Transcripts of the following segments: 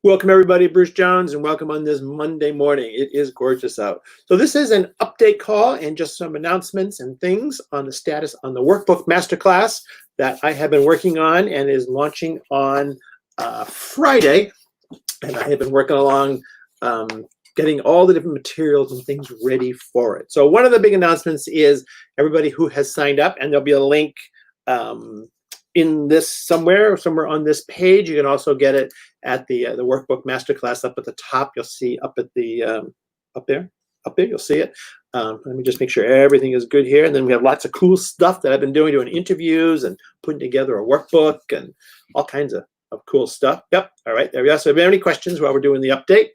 Welcome everybody, Bruce Jones, and welcome on this Monday morning. It is gorgeous out. So this is an update call and just some announcements and things on the status on the Workbook Masterclass that I have been working on and is launching on Friday. And I have been working along getting all the different materials and things ready for it. So one of the big announcements is everybody who has signed up, and there'll be a link in this somewhere on this page. You can also get it at the Workbook Masterclass up at the top. You'll see up at the up there, you'll see it. Let me just make sure everything is good here. And then we have lots of cool stuff that I've been doing interviews and putting together a workbook and all kinds of cool stuff. Yep. All right. There we are. So if you have any questions while we're doing the update,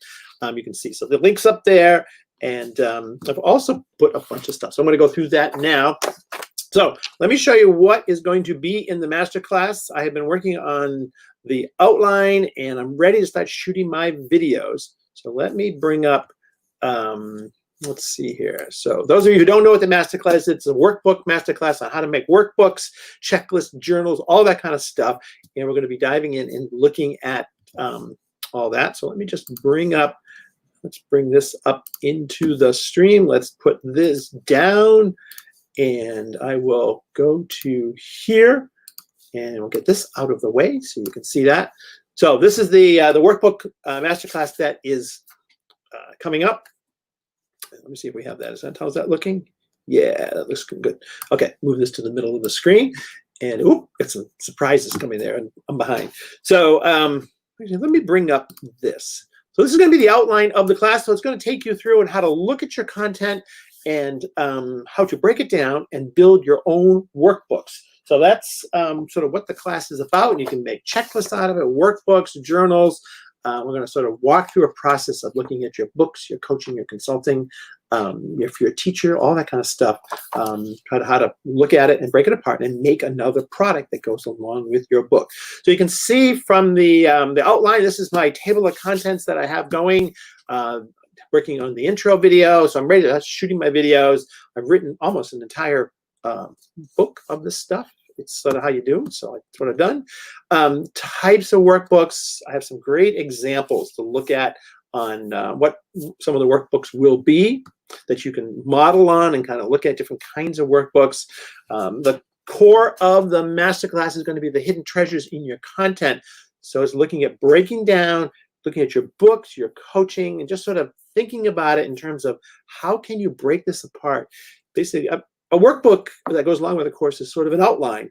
you can see. So the link's up there. And I've also put a bunch of stuff. So I'm going to go through that now. So let me show you what is going to be in the masterclass. I have been working on the outline and I'm ready to start shooting my videos. So let me bring up, let's see here. So those of you who don't know what the masterclass is, it's a workbook masterclass on how to make workbooks, checklists, journals, all that kind of stuff. And we're going to be diving in and looking at all that. So let me just let's bring this up into the stream. Let's put this down. And I will go to here, and we'll get this out of the way so you can see that. So this is the workbook masterclass that is coming up. Let me see if we have that. How's that looking? Yeah, that looks good. Okay, move this to the middle of the screen, and got some surprises coming there, and I'm behind. So let me bring up this. So this is going to be the outline of the class. So it's going to take you through on how to look at your content and how to break it down and build your own workbooks. So that's sort of what the class is about. And you can make checklists out of it, workbooks, journals. We're going to sort of walk through a process of looking at your books, your coaching, your consulting, if you're a teacher, all that kind of stuff, how to look at it and break it apart and make another product that goes along with your book. So you can see from the outline, this is my table of contents that I have going. Working on the intro video, so I'm ready to start shooting my videos. I've written almost an entire book of this stuff. It's sort of how you do, so that's what I've done. Types of workbooks. I have some great examples to look at on what some of the workbooks will be that you can model on and kind of look at different kinds of workbooks. The core of the masterclass is going to be the hidden treasures in your content. So it's looking at breaking down, looking at your books, your coaching, and just sort of thinking about it in terms of how can you break this apart. Basically, a workbook that goes along with a course is sort of an outline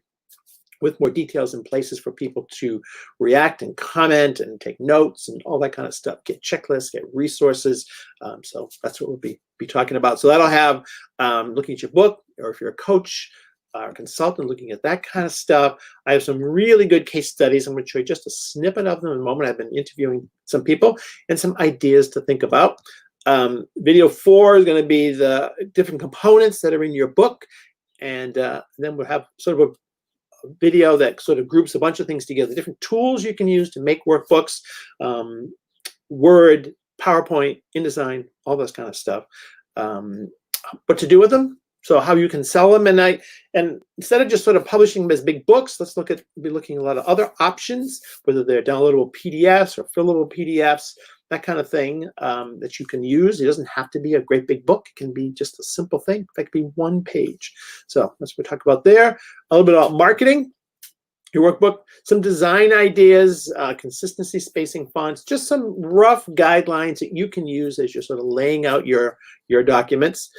with more details and places for people to react and comment and take notes and all that kind of stuff. Get checklists, get resources. So that's what we'll be talking about. So that'll have looking at your book, or if you're a coach, or consultant, looking at that kind of stuff. I have some really good case studies. I'm going to show you just a snippet of them in a moment. I've been interviewing some people and some ideas to think about. Video 4 is going to be the different components that are in your book. And then we'll have sort of a video that sort of groups a bunch of things together, different tools you can use to make workbooks, Word, PowerPoint, InDesign, all this kind of stuff. What to do with them. So how you can sell them, and instead of just sort of publishing them as big books, let's be looking at a lot of other options, whether they're downloadable PDFs or fillable PDFs, that kind of thing that you can use. It doesn't have to be a great big book. It can be just a simple thing. That could be one page. So that's what we talk about there. A little bit about marketing, your workbook, some design ideas, consistency, spacing, fonts, just some rough guidelines that you can use as you're sort of laying out your documents.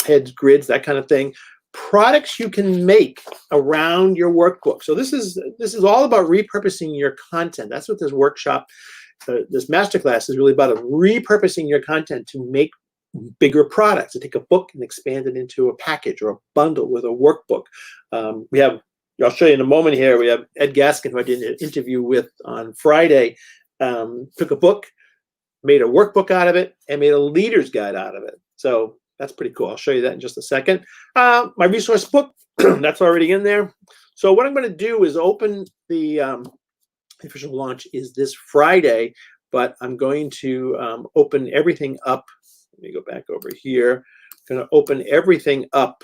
Heads, grids, that kind of thing. Products you can make around your workbook. So this is all about repurposing your content. That's what this workshop, this masterclass is really about, repurposing your content to make bigger products, to take a book and expand it into a package or a bundle with a workbook. I'll show you in a moment here, we have Ed Gaskin, who I did an interview with on Friday, took a book, made a workbook out of it, and made a leader's guide out of it. So that's pretty cool. I'll show you that in just a second. My resource book, that's already in there. So what I'm going to do is open the official launch is this Friday, but I'm going to open everything up. Let me go back over here. I'm going to open everything up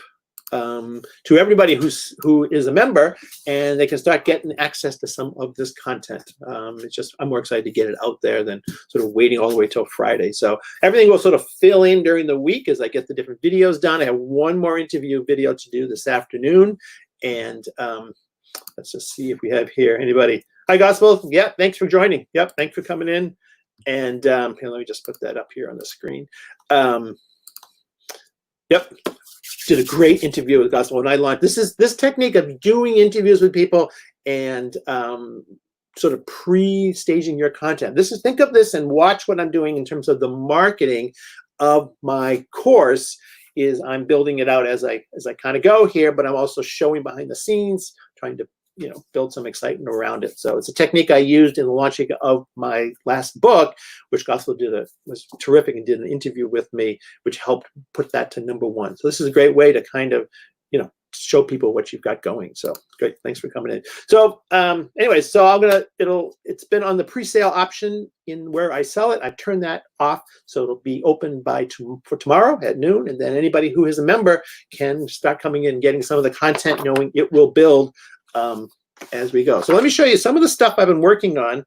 to everybody who is a member, and they can start getting access to some of this content. It's just, I'm more excited to get it out there than sort of waiting all the way till Friday. So everything will sort of fill in during the week as I get the different videos done. I have one more interview video to do this afternoon, and let's just see if we have here anybody. Hi, Gospel. Yeah, thanks for joining. Yep, thanks for coming in. And here, let me just put that up here on the screen. Yep. Did a great interview with Gospel when I launched. This technique of doing interviews with people and sort of pre-staging your content. Think of this and watch what I'm doing in terms of the marketing of my course. Is I'm building it out as I kind of go here, but I'm also showing behind the scenes, trying to build some excitement around it. So it's a technique I used in the launching of my last book, which Gospel was terrific and did an interview with me, which helped put that to #1. So this is a great way to kind of, show people what you've got going. So great, thanks for coming in. So anyway, so it's been on the pre-sale option in where I sell it. I've turned that off, so it'll be open for tomorrow at noon, and then anybody who is a member can start coming in and getting some of the content, knowing it will build as we go. So let me show you some of the stuff I've been working on.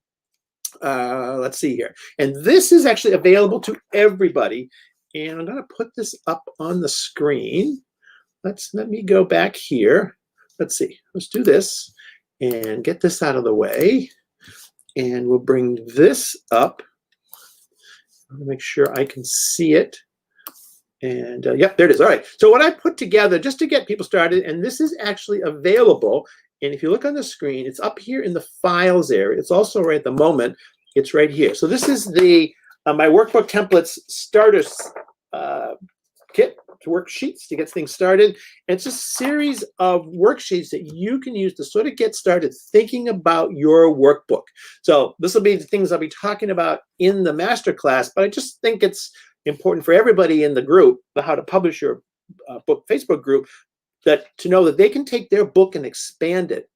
Let's see here. And this is actually available to everybody. And I'm going to put this up on the screen. Let me go back here. Let's see. Let's do this and get this out of the way. And we'll bring this up. I'll make sure I can see it. And yep, there it is. All right. So what I put together just to get people started, and this is actually available. And if you look on the screen, it's up here in the files area. It's also right at the moment. It's right here. So this is the my workbook templates starters kit to worksheets to get things started. And it's a series of worksheets that you can use to sort of get started thinking about your workbook. So this will be the things I'll be talking about in the masterclass, but I just think it's important for everybody in the group, the How to Publish Your Book Facebook group, to know that they can take their book and expand it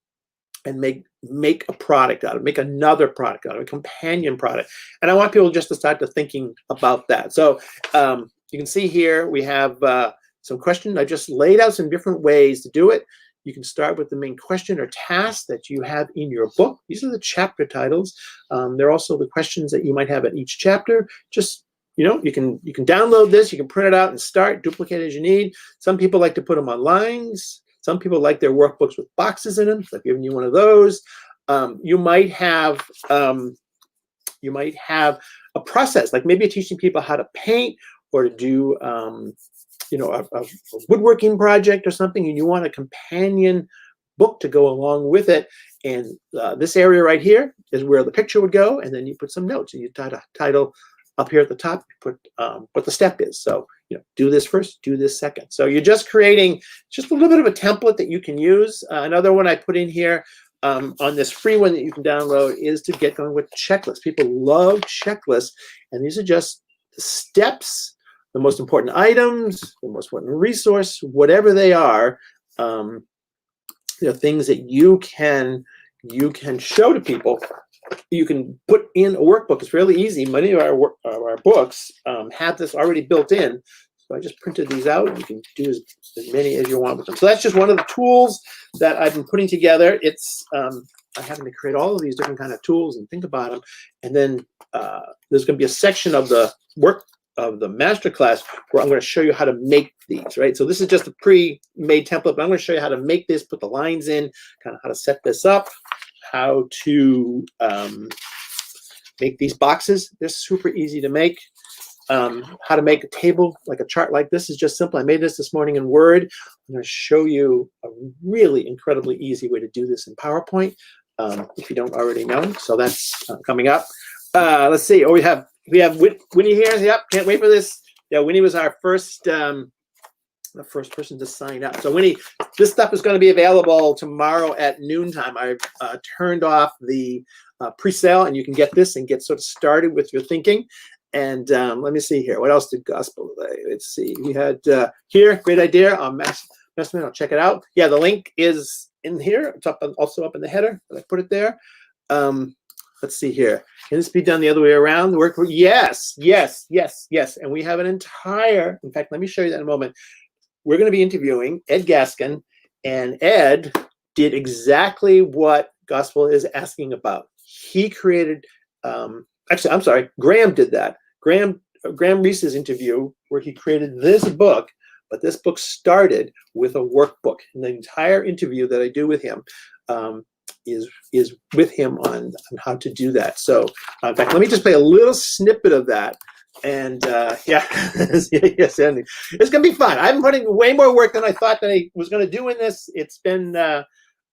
and make a product out of it, make another product out of it, a companion product. And I want people just to start to thinking about that. So you can see here we have some questions. I just laid out some different ways to do it. You can start with the main question or task that you have in your book. These are the chapter titles. They're also the questions that you might have at each chapter. Just you can download this, you can print it out and start, duplicate it as you need. Some people like to put them on lines. Some people like their workbooks with boxes in them. So I've given you one of those. You might have a process, like maybe you're teaching people how to paint or to do a woodworking project or something, and you want a companion book to go along with it. And this area right here is where the picture would go, and then you put some notes and you title up here at the top, you put what the step is. So, do this first, do this second. So you're just creating just a little bit of a template that you can use. Another one I put in here on this free one that you can download is to get going with checklists. People love checklists, and these are just the steps, the most important items, the most important resource, whatever they are, things that you can show to people. You can put in a workbook. It's really easy. Many of our books have this already built in. So I just printed these out. You can do as many as you want with them. So that's just one of the tools that I've been putting together. It's I'm having to create all of these different kind of tools and think about them. And then there's going to be a section of the masterclass where I'm going to show you how to make these, right? So this is just a pre-made template, but I'm going to show you how to make this, put the lines in, kind of how to set this up, how to make these boxes. They're super easy to make. How to make a table, like a chart like this, is just simple. I made this morning in Word. I'm going to show you a really incredibly easy way to do this in PowerPoint, if you don't already know. So that's coming up. Let's see. Oh, we have Winnie here. Yep, can't wait for this. Yeah, Winnie was our first the first person to sign up. So Winnie, this stuff is going to be available tomorrow at noontime. I've turned off the pre-sale, and you can get this and get sort of started with your thinking. And let me see here. What else did Gospel today? Let's see. We had here, great idea on Mastermind. I'll check it out. Yeah, the link is in here. It's also up in the header. I put it there. Let's see here. Can this be done the other way around? The workbook? Yes. And we have an entire, in fact, let me show you that in a moment. we're going to be interviewing Ed Gaskin, and Ed did exactly what Gospel is asking about. He created, actually, I'm sorry, Graham did that. Graham Reese's interview, where he created this book, but this book started with a workbook. And the entire interview that I do with him is with him on how to do that. So, in fact, let me just play a little snippet of that. And yeah, yes, Andy, it's gonna be fun. I'm putting way more work than I thought that I was gonna do in this. It's been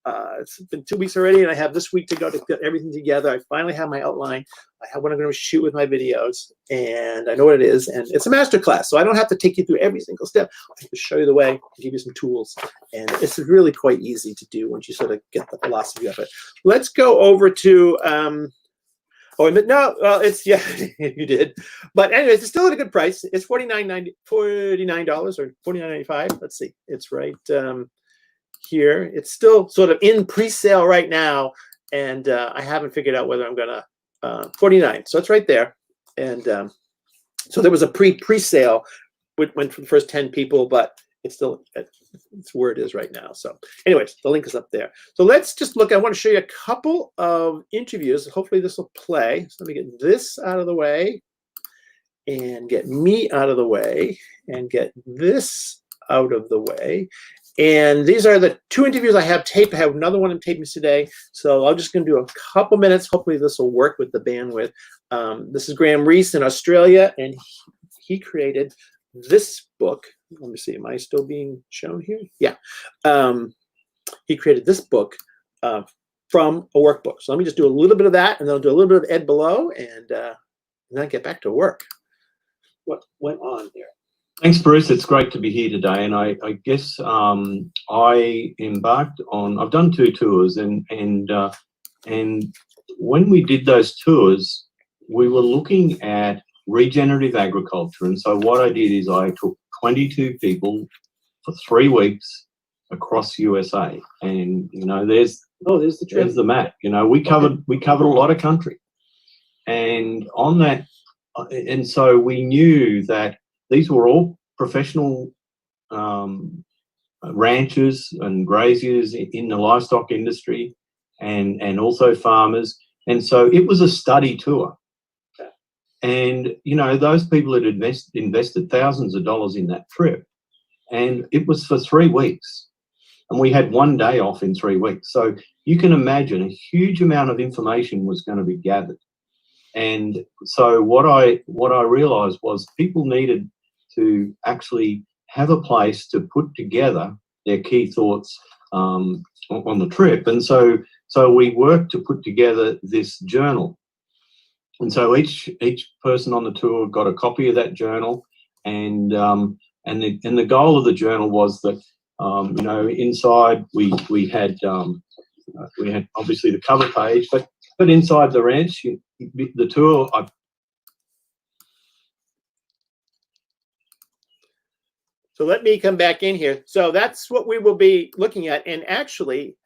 2 weeks already, and I have this week to go to get everything together. I finally have my outline. I have what I'm going to shoot with my videos, and I know what it is. And it's a masterclass, so I don't have to take you through every single step. I can show you the way, give you some tools, and it's really quite easy to do once you sort of get the philosophy of it. Let's go over to. Oh, no, well, it's, yeah, you did. But anyways, it's still at a good price. It's $49 or $49.95. Let's see. It's right here. It's still sort of in pre-sale right now. And I haven't figured out whether I'm going to, 49. So it's right there. And so there was a pre-sale, which went for the first 10 people, but it's still, it's where it is right now. So anyways, the link is up there. So let's just look. I want to show you a couple of interviews. Hopefully this will play. So let me get this out of the way and get me out of the way and get this out of the way. And these are the 2 interviews I have taped. I have another one I'm taping today. So I'm just going to do a couple minutes. Hopefully this will work with the bandwidth. This is Graham Reese in Australia, and he created this book. Let me see, am I still being shown here? Yeah. He created this book from a workbook. So let me just do a little bit of that, and then I'll do a little bit of Ed below, and then get back to work. What went on there? Thanks, Bruce. It's great to be here today. And I guess I embarked on, I've done 2 tours, and when we did those tours, we were looking at regenerative agriculture. And so what I did is I took 22 people for 3 weeks across USA, and you know, there's the map. You know, we covered a lot of country, and on that, and so we knew that these were all professional ranchers and graziers in the livestock industry, and also farmers, and so it was a study tour. And, you know, those people had invested thousands of dollars in that trip, and it was for 3 weeks, and we had 1 day off in 3 weeks. So you can imagine a huge amount of information was going to be gathered. And so what I realized was people needed to actually have a place to put together their key thoughts on the trip. And so we worked to put together this journal. And so each person on the tour got a copy of that journal, and the goal of the journal was that you know, inside we had obviously the cover page, but inside the ranch, the tour. So let me come back in here. So that's what we will be looking at. And actually,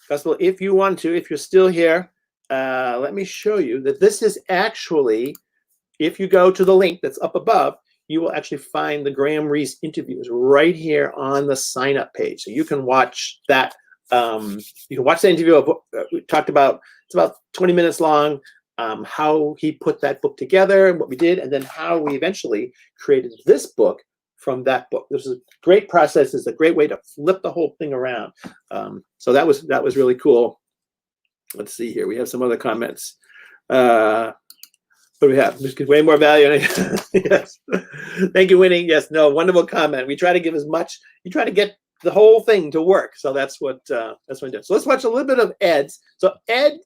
Gospel, if you want to, if you're still here, let me show you that this is actually, if you go to the link that's up above, you will actually find the Graham Reese interviews right here on the sign up page. So you can watch that. You can watch the interview of we talked about. It's about 20 minutes long. How he put that book together and what we did, and then how we eventually created this book from that book. This is a great process. It's a great way to flip the whole thing around. So that was really cool. Let's see here. We have some other comments. What do we have? This gives way more value. Yes. Thank you, Winnie. Yes. No. Wonderful comment. We try to give as much. You try to get the whole thing to work. So that's what we did. So let's watch a little bit of Ed's. So Ed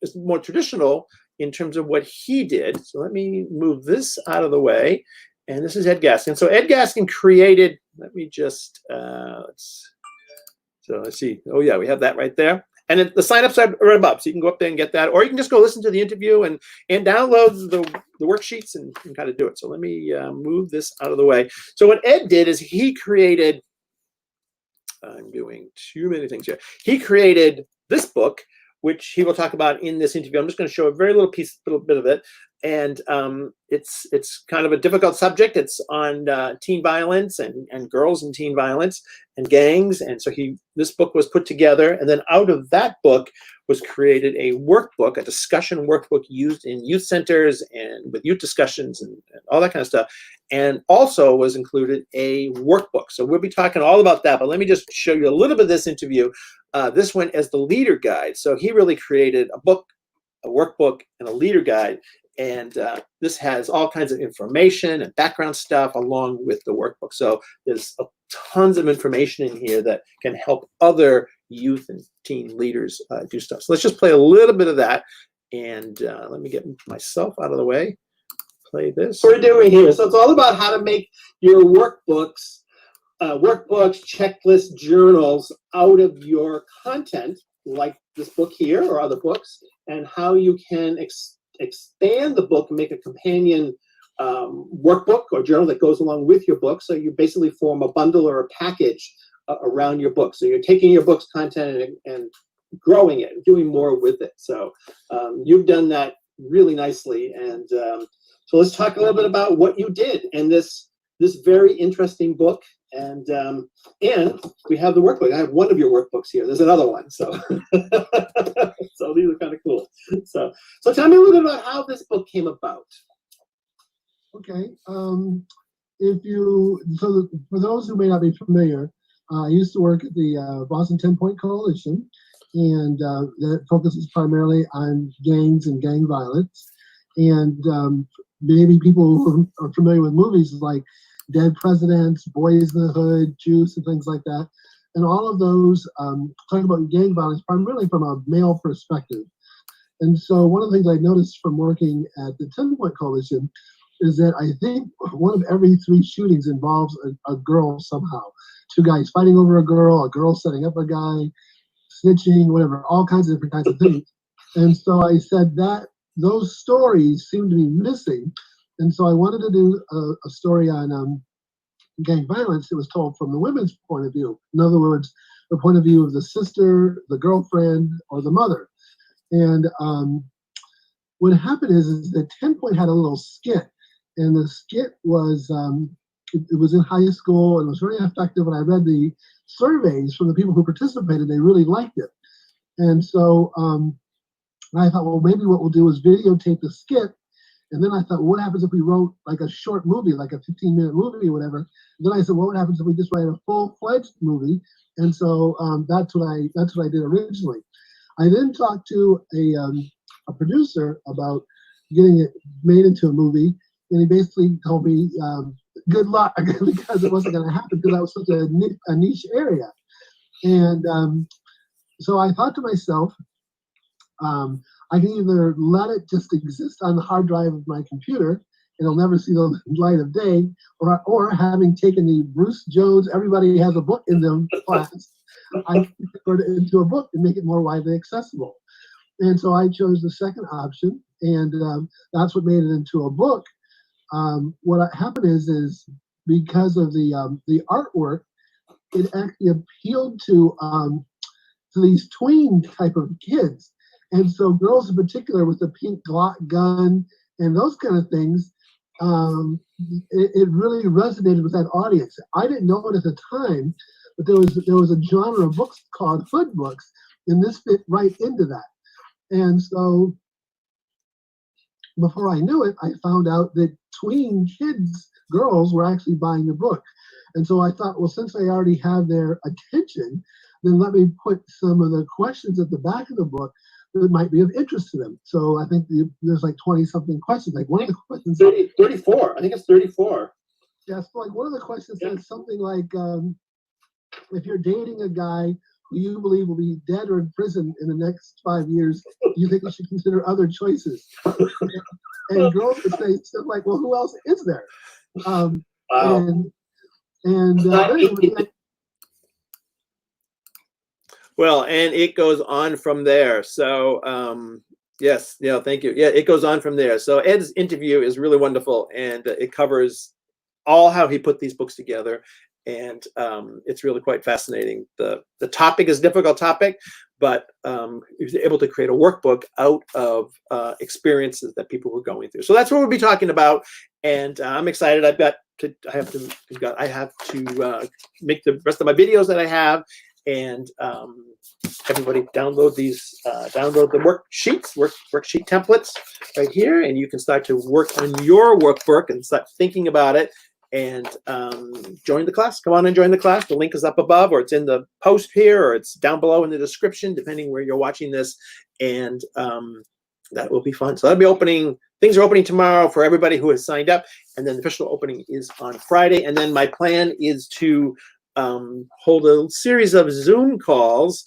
is more traditional in terms of what he did. So let me move this out of the way. And this is Ed Gaskin. So Ed Gaskin created. Let me just let's see. Oh yeah, we have that right there. And the signups are right above, so you can go up there and get that, or you can just go listen to the interview and download the worksheets and kind of do it. So let me move this out of the way. So what Ed did is he created. I'm doing too many things here. He created this book, which he will talk about in this interview. I'm just going to show a very little bit of it. And it's kind of a difficult subject. It's on teen violence and girls and teen violence and gangs. And so this book was put together. And then out of that book was created a workbook, a discussion workbook used in youth centers and with youth discussions and all that kind of stuff. And also was included a workbook. So we'll be talking all about that. But let me just show you a little bit of this interview. This one as the leader guide. So he really created a book, a workbook, and a leader guide. And this has all kinds of information and background stuff along with the workbook. So there's tons of information in here that can help other youth and teen leaders do stuff. So let's just play a little bit of that. And let me get myself out of the way. Play this. What we're doing here. So it's all about how to make your workbooks, checklists, journals out of your content, like this book here or other books, and how you can expand the book and make a companion workbook or journal that goes along with your book. So you basically form a bundle or a package around your book. So you're taking your book's content and growing it, doing more with it. So you've done that really nicely. And so let's talk a little bit about what you did in this very interesting book. And we have the workbook. I have one of your workbooks here. There's another one. So so these are kind of cool. So tell me a little bit about how this book came about. Okay. For those who may not be familiar, I used to work at the Boston 10-Point Coalition, and that focuses primarily on gangs and gang violence. And maybe people who are familiar with movies like Dead Presidents, Boys in the Hood, Juice, and things like that. And all of those talk about gang violence primarily from a male perspective. And so one of the things I noticed from working at the 10-Point Coalition is that I think one of every 3 shootings involves a girl somehow. 2 guys fighting over a girl setting up a guy, snitching, whatever, all kinds of different kinds of things. And so I said that those stories seem to be missing. And so I wanted to do a story on gang violence that was told from the women's point of view. In other words, the point of view of the sister, the girlfriend, or the mother. And what happened is that 10-Point had a little skit. And the skit was, it was in high school and it was very effective. And I read the surveys from the people who participated. They really liked it. And so I thought, well, maybe what we'll do is videotape the skit. And then I thought, well, what happens if we wrote like a short movie, like a 15-minute movie or whatever? And then I said, well, what happens if we just write a full-fledged movie? And so that's what I did originally. I then talked to a producer about getting it made into a movie, and he basically told me, good luck, because it wasn't going to happen because that was such a niche area. And so I thought to myself, I can either let it just exist on the hard drive of my computer and it'll never see the light of day, or having taken the Bruce Jones, everybody has a book in them class, I can convert it into a book and make it more widely accessible. And so I chose the second option, and that's what made it into a book. What happened is because of the artwork, it actually appealed to these tween type of kids. And so girls in particular with the pink Glock gun and those kind of things, it really resonated with that audience. I didn't know it at the time, but there was a genre of books called hood books, and this fit right into that. And so before I knew it, I found out that tween kids, girls, were actually buying the book. And so I thought, well, since I already have their attention, then let me put some of the questions at the back of the book that might be of interest to them. So I think there's like 20-something questions. Like one of the questions— 34. I think it's 34. Yeah, so like one of the questions says something like, if you're dating a guy who you believe will be dead or in prison in the next 5 years, you think you should consider other choices. And girls would say stuff like, well, who else is there? Wow. Well, and it goes on from there. So yes, yeah, thank you. Yeah, it goes on from there. So Ed's interview is really wonderful, and it covers all how he put these books together. And it's really quite fascinating. The topic is a difficult topic, but he was able to create a workbook out of experiences that people were going through. So that's what we'll be talking about. And I'm excited. I have to make the rest of my videos that I have, and everybody download these, download the worksheet templates right here, and you can start to work on your workbook and start thinking about it. And join the class. Come on and join the class. The link is up above, or it's in the post here, or it's down below in the description, depending where you're watching this. And that will be fun. So that'll be opening. Things are opening tomorrow for everybody who has signed up, and then the official opening is on Friday. And then my plan is to hold a series of Zoom calls,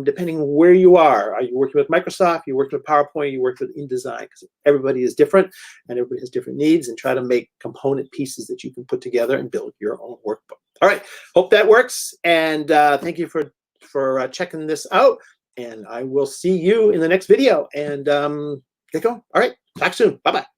depending where you are. Are you working with Microsoft? You working with PowerPoint? You work with InDesign? Because everybody is different, and everybody has different needs. And try to make component pieces that you can put together and build your own workbook. All right, hope that works. And thank you for checking this out. And I will see you in the next video. And get going. All right, talk soon. Bye bye.